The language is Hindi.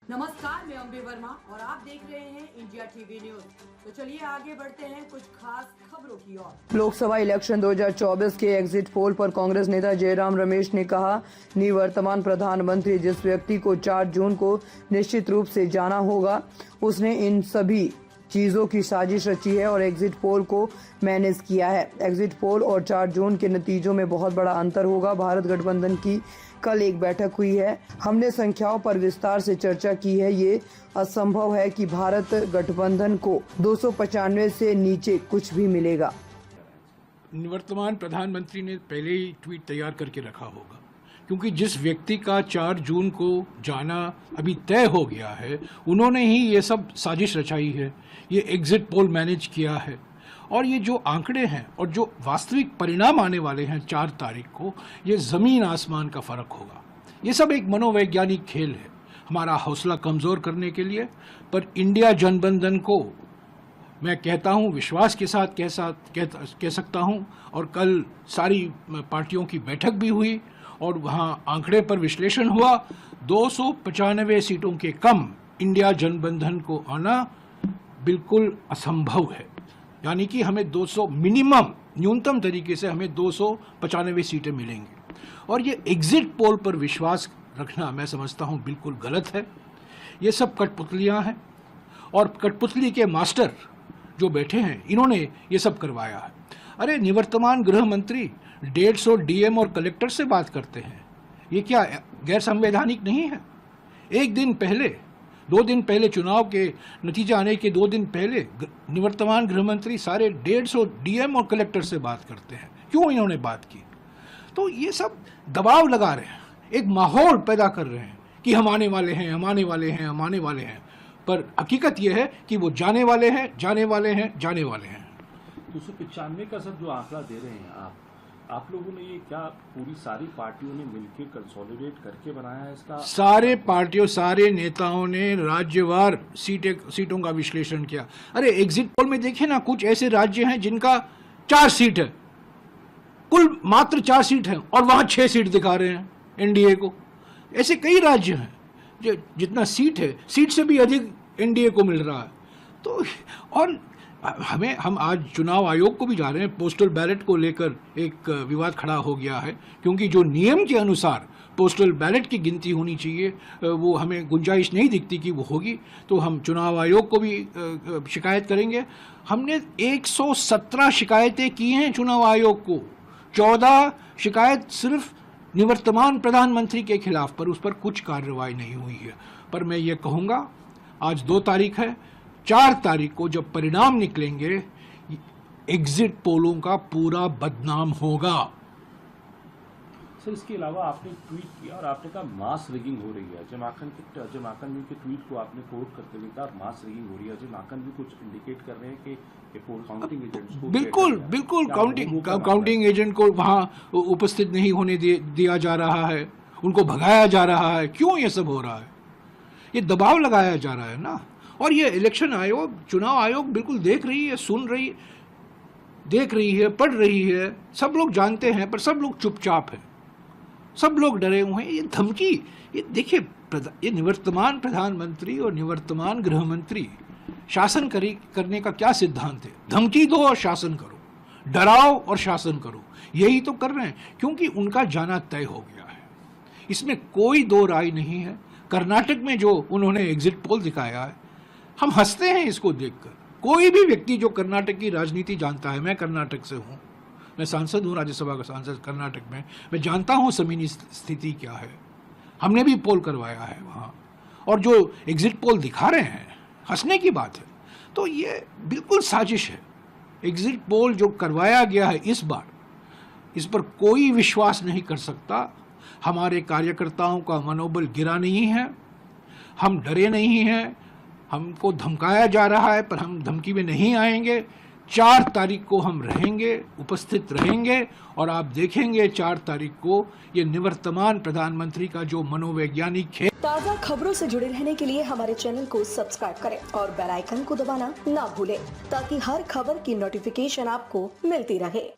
नमस्कार, मैं अम्बे वर्मा और आप देख रहे हैं इंडिया टीवी न्यूज। तो चलिए आगे बढ़ते हैं कुछ खास खबरों की ओर। लोकसभा इलेक्शन 2024 के एग्जिट पोल पर कांग्रेस नेता जयराम रमेश ने कहा, निवर्तमान प्रधानमंत्री जिस व्यक्ति को 4 जून को निश्चित रूप से जाना होगा, उसने इन सभी चीजों की साजिश रची है और एग्जिट पोल को मैनेज किया है। एग्जिट पोल और 4 जून के नतीजों में बहुत बड़ा अंतर होगा। भारत गठबंधन की कल एक बैठक हुई है। हमने संख्याओं पर विस्तार से चर्चा की है। ये असंभव है कि भारत गठबंधन को 295 से नीचे कुछ भी मिलेगा। निवर्तमान प्रधानमंत्री ने पहले ही ट्वीट तैयार करके रखा होगा, क्योंकि जिस व्यक्ति का 4 जून को जाना अभी तय हो गया है, उन्होंने ही ये सब साजिश रचाई है, ये एग्जिट पोल मैनेज किया है। और ये जो आंकड़े हैं और जो वास्तविक परिणाम आने वाले हैं 4 तारीख को, ये ज़मीन आसमान का फ़र्क होगा। ये सब एक मनोवैज्ञानिक खेल है हमारा हौसला कमज़ोर करने के लिए। पर इंडिया जनबंधन को मैं कहता हूँ, विश्वास के साथ कह सकता हूँ। और कल सारी पार्टियों की बैठक भी हुई और वहाँ आंकड़े पर विश्लेषण हुआ। 295 सीटों के कम इंडिया जनबंधन को आना बिल्कुल असंभव है। यानी कि हमें 200 मिनिमम, न्यूनतम तरीके से हमें 295 सीटें मिलेंगी। और ये एग्जिट पोल पर विश्वास रखना मैं समझता हूँ बिल्कुल गलत है। ये सब कठपुतलियाँ हैं और कठपुतली के मास्टर जो बैठे हैं, इन्होंने ये सब करवाया है। अरे निवर्तमान गृह मंत्री 150 डीएम और कलेक्टर से बात करते हैं, ये क्या गैर संवैधानिक नहीं है? एक दिन पहले, 2 दिन पहले, चुनाव के नतीजे आने के 2 दिन पहले निवर्तमान गृह मंत्री सारे 150 डीएम और कलेक्टर से बात करते हैं। क्यों इन्होंने बात की? तो ये सब दबाव लगा रहे हैं, एक माहौल पैदा कर रहे हैं कि हम आने वाले हैं, हम आने वाले हैं, हम आने वाले हैं। पर हकीकत यह है कि वो जाने वाले हैं, जाने वाले हैं, जाने वाले हैं। 295 का सब जो आंकड़ा दे रहे हैं आप लोगों ने ये क्या पूरी सारी पार्टियों ने मिलकर कंसोलिडेट करके बनाया है इसका? सारे पार्टियों, सारे नेताओं ने राज्यवार सीटों का विश्लेषण किया। अरे एग्जिट पोल में देखिए ना, कुछ ऐसे राज्य हैं जिनका 4 सीट है, कुल मात्र 4 सीट है और वहां 6 सीट दिखा रहे हैं एनडीए को। ऐसे कई राज्य हैं जो जितना सीट है, सीट से भी अधिक एनडीए को मिल रहा है। तो और हम आज चुनाव आयोग को भी जा रहे हैं। पोस्टल बैलेट को लेकर एक विवाद खड़ा हो गया है, क्योंकि जो नियम के अनुसार पोस्टल बैलेट की गिनती होनी चाहिए, वो हमें गुंजाइश नहीं दिखती कि वो होगी। तो हम चुनाव आयोग को भी शिकायत करेंगे। हमने 117 शिकायतें की हैं चुनाव आयोग को, 14 शिकायत सिर्फ निवर्तमान प्रधानमंत्री के खिलाफ, पर उस पर कुछ कार्रवाई नहीं हुई है। पर मैं ये कहूँगा, आज 2 तारीख है, 4 तारीख को जब परिणाम निकलेंगे, एग्जिट पोलों का पूरा बदनाम होगा। सर, इसके अलावा आपने ट्वीट किया और आपने कहा मास रिगिंग हो रही है। अजय माकन जी के ट्वीट को आपने कोट करते हुए कहा मास रिगिंग हो रही है। अजय माकन भी कुछ इंडिकेट कर रहे हैं कि पोल काउंटिंग एजेंट्स को बिल्कुल काउंटिंग एजेंट को वहां उपस्थित नहीं होने दिया जा रहा है, उनको भगाया जा रहा है। क्यों ये सब हो रहा है? ये दबाव लगाया जा रहा है ना। और ये इलेक्शन आयोग, चुनाव आयोग बिल्कुल देख रही है, सुन रही, देख रही है, पढ़ रही है। सब लोग जानते हैं, पर सब लोग चुपचाप हैं, सब लोग डरे हुए हैं। ये धमकी, ये देखिए, ये निवर्तमान प्रधानमंत्री और निवर्तमान गृह मंत्री शासन करने का क्या सिद्धांत है? धमकी दो और शासन करो, डराओ और शासन करो। यही तो कर रहे हैं, क्योंकि उनका जाना तय हो गया है, इसमें कोई 2 राय नहीं है। कर्नाटक में जो उन्होंने एग्जिट पोल दिखाया है, हम हंसते हैं इसको देखकर। कोई भी व्यक्ति जो कर्नाटक की राजनीति जानता है, मैं कर्नाटक से हूँ, मैं सांसद हूँ, राज्यसभा का सांसद कर्नाटक में, मैं जानता हूँ जमीनी स्थिति क्या है। हमने भी पोल करवाया है वहाँ, और जो एग्जिट पोल दिखा रहे हैं, हंसने की बात है। तो ये बिल्कुल साजिश है। एग्जिट पोल जो करवाया गया है इस बार, इस पर कोई विश्वास नहीं कर सकता। हमारे कार्यकर्ताओं का मनोबल गिरा नहीं है, हम डरे नहीं हैं। हमको धमकाया जा रहा है, पर हम धमकी में नहीं आएंगे। 4 तारीख को हम रहेंगे, उपस्थित रहेंगे, और आप देखेंगे 4 तारीख को ये निवर्तमान प्रधानमंत्री का जो मनोवैज्ञानिक खेल। ताज़ा खबरों से जुड़े रहने के लिए हमारे चैनल को सब्सक्राइब करें और बेल आइकन को दबाना ना भूलें, ताकि हर खबर की नोटिफिकेशन आपको मिलती रहे।